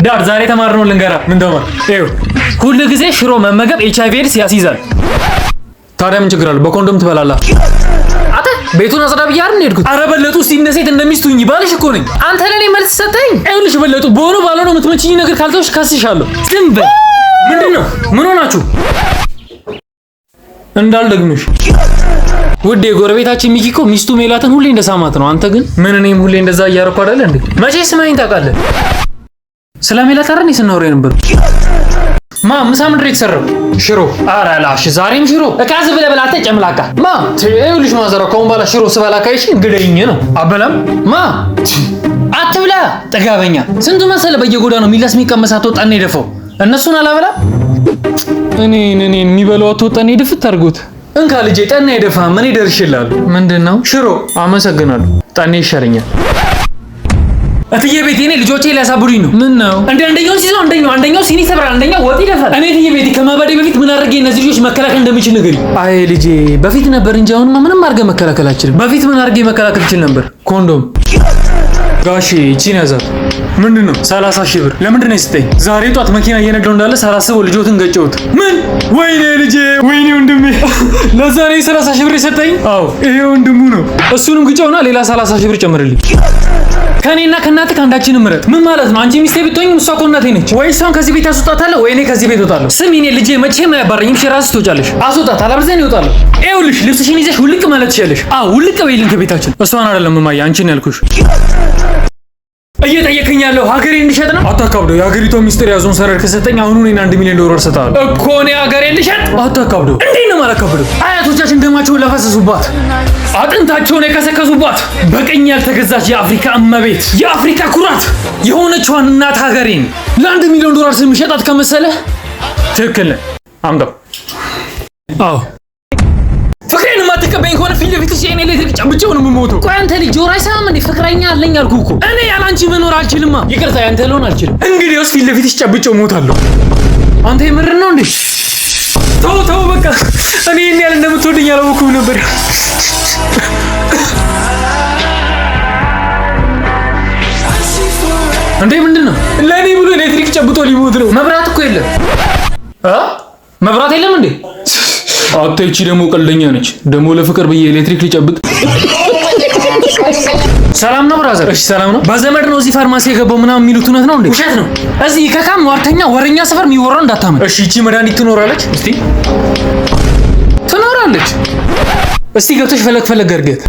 ዳር ዛሬ ተማርነው ልንገራ ምን ተማር ይኸው ሁሉ ጊዜ ሽሮ መመገብ HIV ኤድስ ያስይዛል። ታዲያ ምን ችግር አለው? በኮንዶም ትበላለህ። አተ ቤቱን አጽዳ ብያር ነው ሄድኩት። አረ በለጡ ሲነ ሴት እንደሚስቱኝ ባልሽ እኮ ነኝ። አንተ ለኔ መልስ ሰጠኝ። አይውልሽ በለጡ በሆነ ባልሆነ የምትመችኝ ነገር ካልተውሽ ካስሻለሁ። ዝም በል። ምንድነው? ምን ሆናችሁ? እንዳልደግምሽ ውዴ ጎረቤታችን ሚኪ እኮ ሚስቱ ሜላትን ሁሌ እንደሳማት ነው። አንተ ግን ምን እኔም ሁሌ እንደዛ እያረኩ አይደል እንዴ? መቼ ስማኝ ታውቃለህ? ስለ ሜላት አረን ይስናወር ነበር። ምሳ ምንድን የተሰራው? ሽሮ። ኧረ ላሽ ዛሬም ሽሮ። እካዝ ብለህ ብላ ተጨምላቃ ይኸውልሽ ማዘራ ከሆነ ባላ ሽሮ ስበላ ካይሽ ግደኝ ነው። አበላም አትብላ ጥጋበኛ። ስንቱ መሰለ በየጎዳናው ሚላስ የሚቀመሳት ወጣኔ ደፈው እነሱን አላበላ እኔ የሚበላው ወጣኔ ድፍት አድርጎት እንካ ልጄ ጠና ይደፋ ምን ይደርሽላል? ምንድነው? ሽሮ። አመሰግናለሁ። ጠኔ ይሻለኛል። እትዬ ቤቴ እኔ ልጆቼ ሊያሳብዱኝ ነው። ምን ነው እንደ አንደኛው ሲዞ አንደኛው ሲኒ ሰብራ አንደኛው ወጥ ይደፋል። እኔ እትዬ ቤቴ ከማባዴ በፊት ምን አድርጌ እነዚህ ልጆች መከላከል እንደምችል ንገሪ። አይ ልጄ በፊት ነበር እንጂ አሁንማ ምንም አድርገህ መከላከል አልችልም። በፊት ምን አድርጌ መከላከል እችል ነበር? ኮንዶም። ጋሼ እቺን ያዛት። ምንድነው? 30 ሺህ ብር። ለምንድን ነው የሰጠኝ? ዛሬ ጧት መኪና እየነዳው እንዳለ ሳላስበው ልጆትን ገጨሁት። ምን? ወይኔ ልጄ፣ ወይኔ ወንድሜ። ለዛ ነው 30 ሺህ ብር የሰጠኝ? አዎ ይሄ ወንድሙ ነው። እሱንም ግጨውና ሌላ 30 ሺህ ብር ጨምርልኝ። ከኔና ከእናትህ አንዳችንን ምረጥ። ምን ማለት ነው? አንቺ ሚስቴ ብትሆኝ እሷ እኮ እናቴ ነች። ወይ እሷን ከዚህ ቤት አስወጣታለሁ ወይ እኔ ከዚህ ቤት እወጣለሁ። ስሚ እኔ ልጄ መቼም አያባረኝም። እራስሽ ትወጫለሽ። አስወጣት አለበለዚያ እኔ እወጣለሁ። ይኸውልሽ ልብስሽን ይዘሽ ውልቅ ማለት ትችያለሽ። አዎ ውልቅ በይልን ከቤታችን። እሷን አይደለም እማዬ አንቺን ያልኩሽ። እየጠየከኝ ያለው ሀገሬ እንድሸጥ ነው? አታካብደው። የሀገሪቷ ሚስጥር ያዞን ሰነድ ከሰጠኝ አሁን እኔን $1 ሚሊዮን እሰጥሃለሁ እኮ። እኔ ሀገሬ እንድሸጥ? አታካብደው። እንዴት ነው የማላካብደው? አያቶቻችን ደማቸውን ለፈሰሱባት፣ አጥንታቸውን የከሰከሱባት፣ በቀኝ ያልተገዛች የአፍሪካ እመቤት፣ የአፍሪካ ኩራት የሆነችዋን እናት ሀገሬን $1 ሚሊዮን ስምሸጣት ከመሰለህ ትክክል ነህ። አምጣው። አዎ ፍቅሬን ማትቀበኝ ከሆነ ፊት ለፊትሽ የኔ ኤሌክትሪክ ጨብጬው ነው የምሞተው። ቆይ አንተ ልጅ ጆሮ አይሰማም እንዴ? ፍቅረኛ አለኝ አልኩህ እኮ። እኔ ያላንቺ መኖር አልችልማ። ይቅርታ ያንተ ልሆን አልችልም። እንግዲያውስ ፊት ለፊትሽ ጨብጬው ሞታለሁ። አንተ የምር ነው እንዴ? ተው በቃ። እኔ እኔ ያለ እንደምትወደኝ አላወኩም ነበር። እንዴ ምንድነው? ለኔ ብሎ ኤሌክትሪክ ጨብጦ ሊሞት ነው። መብራት እኮ የለም። መብራት የለም እንዴ? አትይቺ ደግሞ ቀልደኛ ነች። ደግሞ ለፍቅር በየ ኤሌክትሪክ ሊጨብጥ። ሰላም ነው ብራዘር? እሺ ሰላም ነው። በዘመድ ነው እዚህ ፋርማሲ የገባው ምናምን የሚሉት እውነት ነው እንዴ? ውሸት ነው። እዚህ ከካም ዋርተኛ ወረኛ ሰፈር የሚወራው እንዳታመን። እሺ እቺ መድኃኒት ትኖራለች? እስቲ ትኖራለች። እስቲ ገብተሽ ፈለግ አድርገት።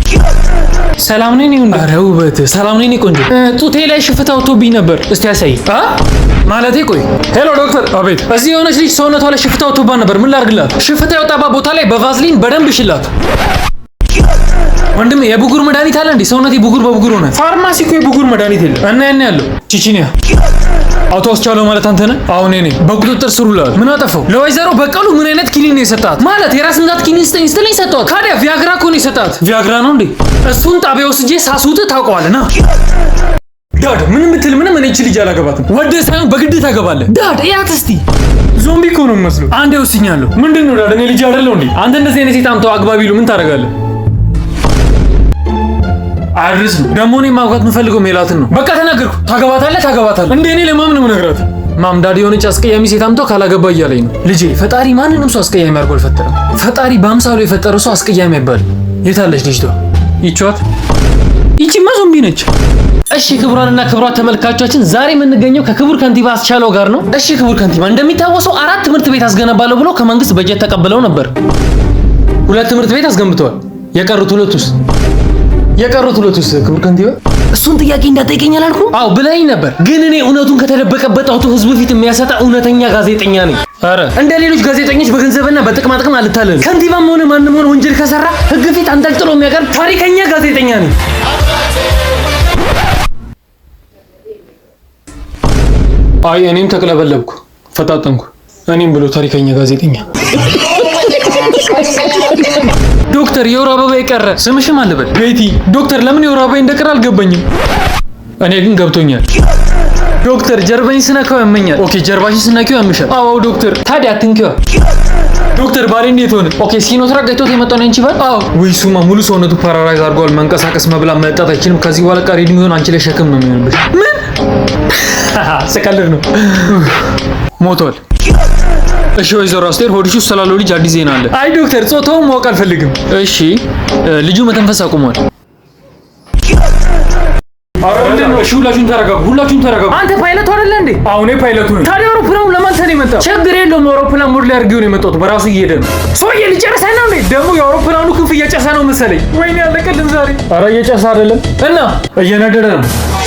ሰላም ነኝ ነው? ኧረ ውበት ሰላም ነኝ ቆንጆ። ጡቴ ላይ ሽፍታ ወጥቶብኝ ነበር። እስቲ ያሳይ። ማለቴ ቆይ ሄሎ ዶክተር። አቤት። እዚህ የሆነች ልጅ ሰውነቷ ላይ ሽፍታ ወጥቶባት ነበር። ምን ላድርግላት? ሽፍታ የወጣባት ቦታ ላይ በቫዝሊን በደንብ ሽላት። ወንድሜ የብጉር መድኃኒት አለ እንዴ? ሰውነቴ ብጉር በብጉር ሆነ። ፋርማሲ እኮ የብጉር መድኃኒት የለም። እና ያን ያለው ቺቺኒያ አውቶ አስቻለው ማለት አንተ ነህ? አሁን እኔ በቁጥጥር ስር ውሏል። ምን አጠፋው? ለወይዘሮ በቀሉ ምን አይነት ኪኒን ነው የሰጣት? ማለት የራስ ምታት ኪኒን ስትለኝ ሰጣት። ካዲያ ቪያግራ እኮ ነው የሰጣት። ቪያግራ ነው እንዴ? እሱን ጣቢያ ወስጄ ሳሱት ታውቀዋለህ ና ዳድ። ምንም ብትል ምንም እኔ እቺ ልጅ አላገባትም። ወደ ሳይሆን በግድ ታገባለህ። ዳድ እያት እስቲ ዞምቢ እኮ ነው የምመስለው። አንዴ ወስኛለሁ። ምንድነው ዳድ? እኔ ልጅ አይደለሁ እንዴ? አንተ እንደዚህ አይነት ሴት አምጣው አግባቢ ይሉ ምን ታደርጋለህ? አድርስ ነው ደግሞ። እኔ ማውቃት የምፈልገው ሜላትን ነው። በቃ ተናገርኩ። ታገባታለህ እንዴ? እኔ ለማን ነው የምነግራት? ማም ዳድ የሆነች አስቀያሚ ሴት አምጥቶ ካላገባ እያለኝ ነው። ልጄ ፈጣሪ ማንንም ሰው አስቀያሚ አድርጎ አልፈጠረም። ፈጣሪ በአምሳሉ የፈጠረው ሰው አስቀያሚ አይባልም። የታለች ልጅቷ? ይቻት ይቺማ ዞምቢ ነች። እሺ ክቡራንና ክቡራት ተመልካቾቻችን ዛሬ የምንገኘው ከክቡር ከንቲባ አስቻለው ጋር ነው። እሺ ክቡር ከንቲባ እንደሚታወሰው 4 ትምህርት ቤት አስገነባለሁ ብሎ ከመንግስት በጀት ተቀብለው ነበር። 2 ትምህርት ቤት አስገንብተዋል። የቀሩት ሁለቱስ ክቡር ከንቲባ? እሱን ጥያቄ እንዳትጠይቀኝ አላልኩም? አዎ ብለኸኝ ነበር። ግን እኔ እውነቱን ከተደበቀበት አውጥቶ ህዝብ ፊት የሚያሰጣ እውነተኛ ጋዜጠኛ ነኝ። አረ እንደ ሌሎች ጋዜጠኞች በገንዘብና በጥቅማ ጥቅም አልታለልም። ከንቲባም ሆነ ማንም ሆነ ወንጀል ከሰራ ህግ ፊት አንጠልጥሎ የሚያቀርብ ታሪከኛ ጋዜጠኛ ነኝ። አይ እኔም ተቅለበለብኩ፣ ፈጣጠንኩ። እኔም ብሎ ታሪከኛ ጋዜጠኛ። ዶክተር የወር አበባ የቀረ ስምሽም አለበት ቤቲ። ዶክተር ለምን የወር አበባ እንደቀረ አልገባኝም። እኔ ግን ገብቶኛል። ዶክተር ጀርባኝ ስነካው ያመኛል። ኦኬ ጀርባሽን ስነካው ያምሻል። አዎ ዶክተር። ታዲያ አትንኪዋ። ዶክተር ባሌ እንዴት ሆነ? ኦኬ ሲኖትራክ ገይቶት የመጣው ነው እንጂ ባል። አዎ ወይ ሱማ ሙሉ ሰውነቱ ፓራላይዝ አድርጓል። መንቀሳቀስ መብላት መጠጣት አይችልም። ከዚህ በኋላ ቀሪ እድሜውን አንቺ ላይ ሸክም ነው የሚሆንብሽ። ምን ሰቀልድ ነው። ሞቷል። እሺ ወይዘሮ አስቴር ሆድሽ ውስጥ ስላለው ልጅ አዲስ ዜና አለ። አይ ዶክተር ጾታውን ማወቅ አልፈልግም። እሺ ልጁ መተንፈስ አቁሟል። እሺ ሁላችሁም ተረጋጉ። አንተ ፓይለቱ አይደለ እንዴ? አዎ እኔ ፓይለቱ ነኝ። ታዲያ አውሮፕላኑ ለማን ነው የመጣው? ችግር የለውም አውሮፕላን ሞድ ላይ አድርጌው ነው የመጣሁት። በራሱ እየሄደ ነው። ሰውዬ ሊጨርሰን ነው እንዴ? ደግሞ የአውሮፕላኑ ክንፍ እየጨሰ ነው መሰለኝ። ወይኔ ያለቀልን ዛሬ። ኧረ እየጨሰ አይደለም እና እየነደደ ነው።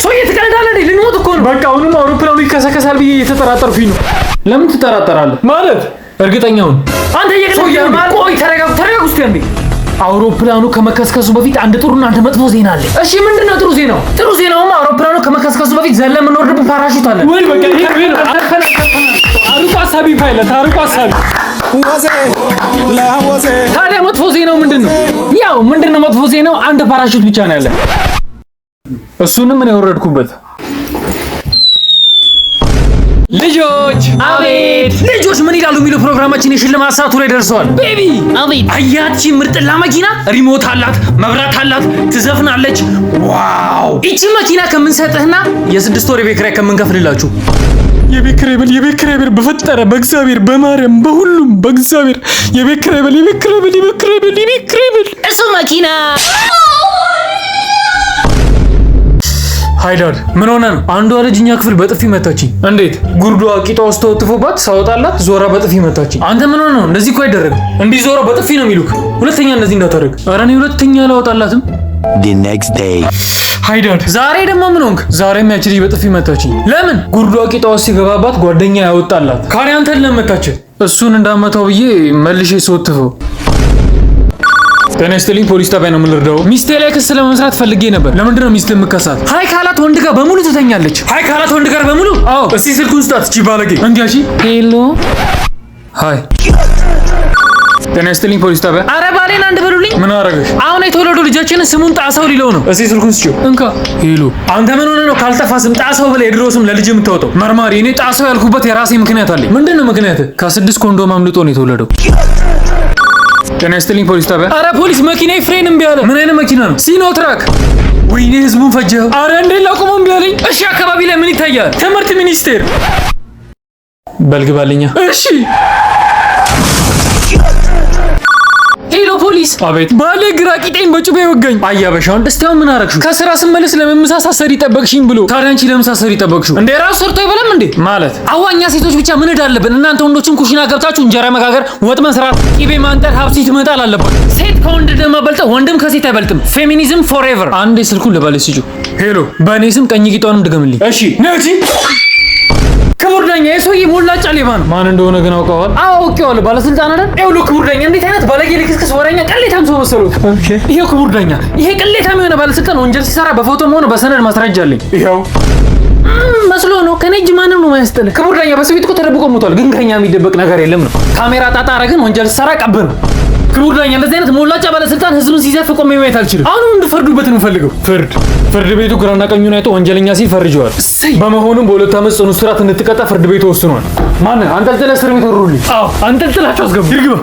ሰውዬ ትቀልዳለህ እንዴ? ልንሞት እኮ ነው። በቃ አሁንም አውሮፕላኑ ይከሰከሳል ብዬ እየተጠራጠርኩኝ ነው። ለምን ትጠራጠራለህ? ማለት እርግጠኛውን አንተ እየቀለድክ ነው። ቆይ ተረጋጉ እስኪ አንዴ። አውሮፕላኑ ከመከስከሱ በፊት አንድ ጥሩና አንድ መጥፎ ዜና አለ። እሺ ምንድነው ጥሩ ዜናው? ጥሩ ዜናውማ አውሮፕላኑ ከመከስከሱ በፊት ዘለን የምንወርድበት ፓራሹት አለ። ወይ በቃ አሩቃ ሳቢ ፓይለት አሩቃ ሳቢ። ታዲያ መጥፎ ዜናው ምንድነው? ያው ምንድነው መጥፎ ዜናው? አንድ ፓራሹት ብቻ ነው ያለ። እሱንም እኔ ወረድኩበት። ልጆች አቤት ልጆች ምን ይላሉ የሚለው ፕሮግራማችን የሽልማት ሰዓቱ ላይ ደርሰዋል። ቤቢ አቤት አያቺ ምርጥላ መኪና ሪሞት አላት፣ መብራት አላት፣ ትዘፍናለች። ዋው እቺ መኪና ከምንሰጥህና የ6 ወር የቤት ኪራይ ከምንከፍልላችሁ የቤት ኪራይ ብል በፈጠረ በእግዚአብሔር በማርያም በሁሉም በእግዚአብሔር የቤት ኪራይ ብል እሱ መኪና ሃይዳድ ምን ሆነ ነው? አንዷ ልጅኛ ክፍል በጥፊ መታችኝ። እንዴት? ጉርዷ ቂጧ ውስጥ ተወጥፎባት ሳወጣላት ዞራ በጥፊ መታችኝ። አንተ ምን ሆነ ነው? እንደዚህ እኮ አይደረግም። እንዲህ ዞራ በጥፊ ነው የሚሉክ። ሁለተኛ እንደዚህ እንዳታደርግ። ኧረ እኔ ሁለተኛ አላወጣላትም። The next day ሃይዳድ ዛሬ ደግሞ ምን ሆንክ? ዛሬም ያቺ ልጅ በጥፊ መታችኝ። ለምን? ጉርዷ ቂጧ ውስጥ ሲገባባት ጓደኛ ያወጣላት። ካሪ አንተን ለመታች። እሱን እንዳመታው ብዬ መልሼ ስወጥፈው ጤና ይስጥልኝ ፖሊስ ጣቢያ ነው የምልርዳው። ሚስቴ ላይ ክስ ለመመስራት ፈልጌ ነበር። ለምንድን ነው ሚስቴ የምከሳት? ሃይ ካላት ወንድ ጋር በሙሉ ትተኛለች። ሃይ ካላት ወንድ ጋር በሙሉ? አዎ። እስቲ ስልኩን ስጣት እቺ ባለጌ። እንዲያሺ ሄሎ ሃይ ጤና ይስጥልኝ ፖሊስ ጣቢያ። አረ ባሌን አንድ በሉልኝ። ምን አረገሽ? አሁን የተወለዱ ልጃችንን ስሙን ጣሰው ሊለው ነው። እስቲ ስልኩን ስጪው። እንካ ሄሎ። አንተ ምን ሆነ ነው ካልጠፋ ስም ጣሰው ብለህ የድሮ ስም ለልጅ የምታወጣው? መርማሪ እኔ ጣሰው ያልኩበት የራሴ ምክንያት አለኝ። ምንድነው ምክንያት? ከ6 ኮንዶም አምልጦ ነው የተወለደው። ጤና ይስጥልኝ ፖሊስ ጣቢያ። አረ ፖሊስ መኪናዬ ፍሬን እምቢ አለ። ምን አይነት መኪና ነው? ሲኖትራክ። ወይኔ ህዝቡን ፈጀው። አረ እንዴ ላቆመው እምቢ አለኝ። እሺ አካባቢ ላይ ምን ይታያል? ትምህርት ሚኒስቴር። በልግባልኛ። እሺ ሄሎ ፖሊስ። አቤት። ባሌ ግራ ቂጤን በጩቤ ወጋኝ። አያበሻውን እስቲያው ምን አረግሽው? ከስራ ስመለስ ለመመሳሰሪ ጠበቅሽኝ ብሎ። ታዲያ አንቺ ለመሳሰሪ ጠበቅሽው እንዴ? ራሱ ሰርቶ አይበላም እንዴ? ማለት አዋኛ ሴቶች ብቻ ምን እዳለብን? እናንተ ወንዶችን ኩሽና ገብታችሁ እንጀራ መጋገር፣ ወጥ መስራት፣ ቂቤ ማንጠር፣ ሀብሲት መጣል አለበት። ሴት ከወንድ ደማ በልጠ ወንድም ከሴት አይበልጥም። ፌሚኒዝም ፎርኤቨር። አንዴ ስልኩን ለባሌ ስጪው። ሄሎ በእኔ ስም ቀኝ ቂጧንም ድገምልኝ። እሺ ነጂ ክቡር ዳኛ የሰውዬ ሞላጫ ሌባ ነው። ማን እንደሆነ ግን አውቀዋል? አዎ አውቄዋለሁ። ባለስልጣን አይደል? ይኸውልህ ክቡር ዳኛ እንዴት አይነት ባለጌ ልክስክስ ወረኛ ቅሌታም ሰው መሰሉት። ኦኬ ይሄው ክቡር ዳኛ ይሄ ቅሌታም የሆነ ባለስልጣን ወንጀል ሲሰራ በፎቶም ሆነ በሰነድ ማስረጃ አለኝ። ይሄው መስሎ ነው ከኔ እጅ ማንም ነው የማያስጥልህ። ክቡር ዳኛ በሰው ቤት እኮ ተደብቆ ሞቷል፣ ግን ከኛ የሚደበቅ ነገር የለም ነው። ካሜራ ጣጣ አረግን ወንጀል ሲሰራ ቀብር ነው። ክቡር ዳኛ እንደዚህ አይነት ሞላጫ ባለስልጣን ህዝብን ሲዘርፍ ቆሜ ማየት አልችልም። አሁንም እንድፈርዱበት ነው የምፈልገው። ፍርድ ቤቱ ግራና ቀኙን አይቶ ወንጀለኛ ሲል ፈርጀዋል። በመሆኑም በ2 ዓመት ጽኑ እስራት እንድትቀጣ ፍርድ ቤቱ ወስኗል። ማን አንጠልጥለህ እስር ቤት ወሩልኝ። አዎ አንጠልጥላችሁ አስገቡ። ይርግባ።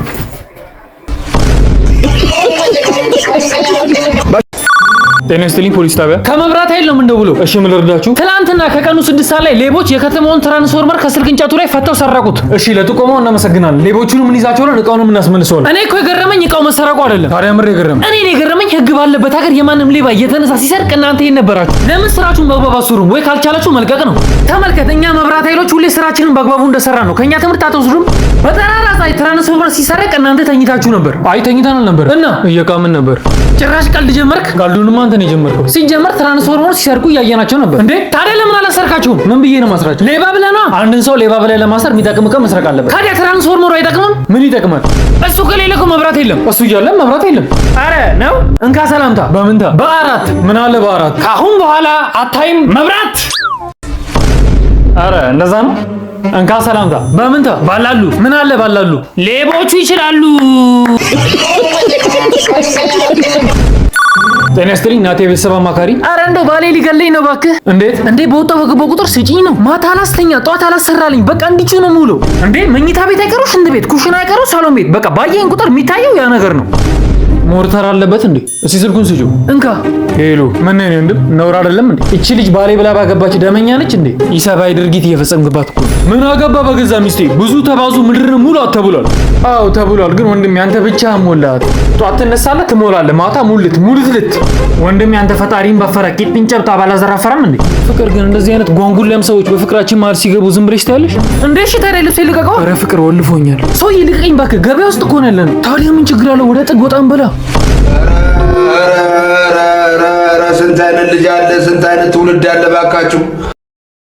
ጤና ይስጥልኝ ፖሊስ ጣቢያ። ከመብራት ኃይል ነው የምንደውለው። እሺ ምን ልርዳችሁ? ትናንትና ከቀኑ 6 ሰዓት ላይ ሌቦች የከተማውን ትራንስፎርመር ከስልክ እንጨቱ ላይ ፈተው ሰረቁት። እሺ ለጥቆማው እናመሰግናለን። ሌቦቹንም እንይዛቸዋለን፣ እቃውንም እናስመልሰዋለን። እኔ እኮ የገረመኝ እቃው መሰረቁ አይደለም። ታዲያ ምር የገረመኝ እኔ የገረመኝ ህግ ባለበት ሀገር የማንም ሌባ እየተነሳ ሲሰርቅ እናንተ ይሄን ነበራችሁ። ለምን ስራችሁን በአግባቡ አትሰሩም? ወይ ካልቻላችሁ መልቀቅ ነው። ተመልከት፣ እኛ መብራት ኃይሎች ሁሌ ስራችንን በአግባቡ እንደሰራ ነው። ከኛ ትምህርት አትወስዱም? በጠራራ ፀሐይ ትራንስፎርመር ሲሰረቅ እናንተ ተኝታችሁ ነበር። አይ ተኝተናል ነበር እና እየቃምን ነበር። ጭራሽ ቀልድ ጀመርክ? ቀልዱንማ አንተ ነው የጀመርከው። ሲጀመር ትራንስፎርመር ሲሰርቁ እያየናቸው ነበር። እንዴ ታዲያ ለምን አላሰርካችሁም? ምን ብዬ ነው ማስራችሁ? ሌባ ብለህ ነው። አንድን ሰው ሌባ ብለህ ለማሰር የሚጠቅም እቃ መስረቅ አለበት። ታዲያ ትራንስፎርመሩ አይጠቅምም? ምን ይጠቅማል? እሱ ከሌለ እኮ መብራት የለም። እሱ እያለ መብራት የለም። አረ ነው እንካ ሰላምታ። በምንታ? በ4 ምን አለ በ4? ካሁን በኋላ አታይም መብራት። አረ እንደዛ ነው። እንካ ሰላምታ። በምንታ? ባላሉ ምን አለ ባላሉ? ሌቦቹ ይችላሉ። ጤና ይስጥልኝ እናቴ ቤተሰብ አማካሪ። ኧረ እንደው ባሌ ሊገለኝ ነው እባክህ። እንዴት እንዴ? በወጣው በገባው ቁጥር ስጪኝ ነው። ማታ አላስተኛ፣ ጧት አላሰራልኝ። በቃ እንዲቹ ነው ሙሉ። እንዴ መኝታ ቤት አይቀሩ፣ ሽንት ቤት፣ ኩሽና አይቀሩ፣ ሳሎን ቤት፣ በቃ ባየኝ ቁጥር የሚታየው ያ ነገር ነው። ሞርተር አለበት እንዴ? እስኪ ስልኩን ስጪው። እንካ። ሄሎ ምን ነው እንዴ? ነውር አይደለም እንዴ? እቺ ልጅ ባሌ ብላ ባገባች ደመኛ ነች እንዴ? ኢሰባዊ ድርጊት እየፈጸምክባት እኮ። ምን አገባ በገዛ ሚስቴ። ብዙ ተባዙ ምድርን ሙላት ተብሏል። አዎ ተብሏል። ግን ወንድሜ አንተ ብቻ ሞላት። ጧት ትነሳለህ ትሞላለህ፣ ማታ ሙልት ልት። ወንድሜ አንተ ፈጣሪን ባፈራ ቂጥን ጨብጣ ባላዘራፈራም እንዴ? ፍቅር ግን እንደዚህ አይነት ጓንጉላም ሰዎች በፍቅራችን መሀል ሲገቡ ዝም ብለሽ ታያለሽ እንዴ? እሺ ታዲያ ልብስ ይልቀቀው። ኧረ ፍቅር ወልፎኛል። ሰው ይልቀቀኝ እባክህ። ገበያ ውስጥ እኮ ነው ያለነው። ታዲያ ምን ችግር አለው? ወደ ጥግ ወጣን በላ። ስንት አይነት ልጅ አለ፣ ስንት አይነት ትውልድ አለ ባካችሁ።